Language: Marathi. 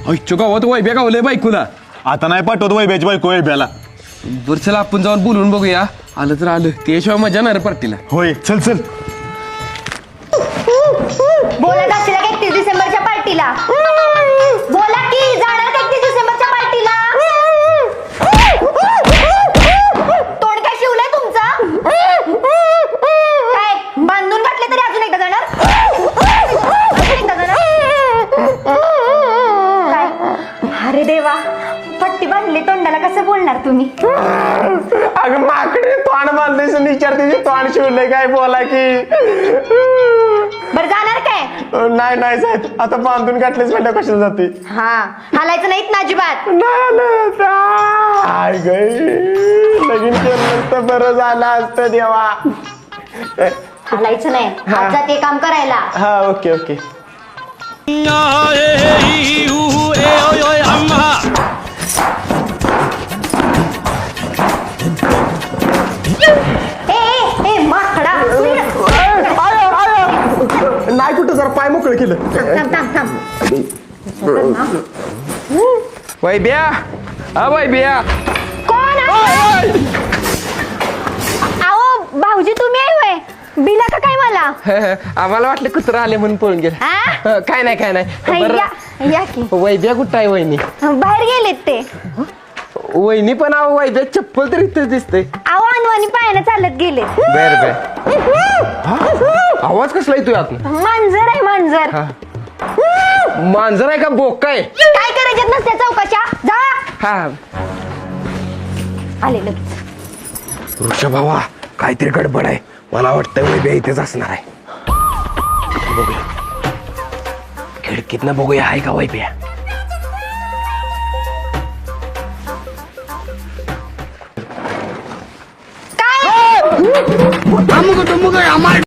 गावात वैब्या गावलंय बायकोला. आता नाही पाठवत वैब्याची बायको वैब्याला. बरं चला आपण जाऊन बोलून बघूया. आलं तर आलं, त्याशिवाय मजा नाही रे पार्टीला. होय चल चल. बोला जाशील का 31 डिसेंबरच्या पार्टीला? बोला की जाणार का 31 डिसेंबरच्या पार्टीला? तोंड काय शिवलंय तुमचं? काय बांधून घातले तरी अजून एकदा जाणार? काय? अरे देवा, पट्टी बांधली तोंडाला, कसं बोलणार तुम्ही? अगं माकडे तोंड बांधलेस विचारते तोंड शिवलंय काय बोला की. बरं जाणार काय? नाही नाही साहेब, आता बांधून गाठलेच म्हणलं कशाला जाते. हा हालायचं नाहीत ना अजिबात. नाही लगीन केलं तर बरं झालं असतं देवा. हालायचं नाही, आज जाते काम करायला. हा ओके ओके. ए माकडा, नाही कुठं जरा पाय मोकळं केलं. थांब. वैब्या, हा वैब्या. कोण आहे? आओ भाऊजी तुम्ही आहे होय? बिला का काय मला? आम्हाला वाटलं कुत्रा आले म्हणून पळून गेले. हा? काय नाही काय नाही. या की. वैब्या कुठं आहे वहिनी? बाहेर गेलेत ते. वहिनी पण अहो वैब्या चप्पल तर इथं दिसते. आओ अनवानी पायानं चालत गेले. बर आवाज कसला येतोय आत? मांजर आहे मांजर. मांजर आहे का बोका आहे? काय करायच्यात नसत्या चौकाच्या? जा. हा आले लगेच. ऋषभ भावा, काहीतरी गडबड आहे. मला वाटतं वैब्या इथेच असणार आहे. बघूया खिडकीतनं बघूया आहे का वैब्या. काय?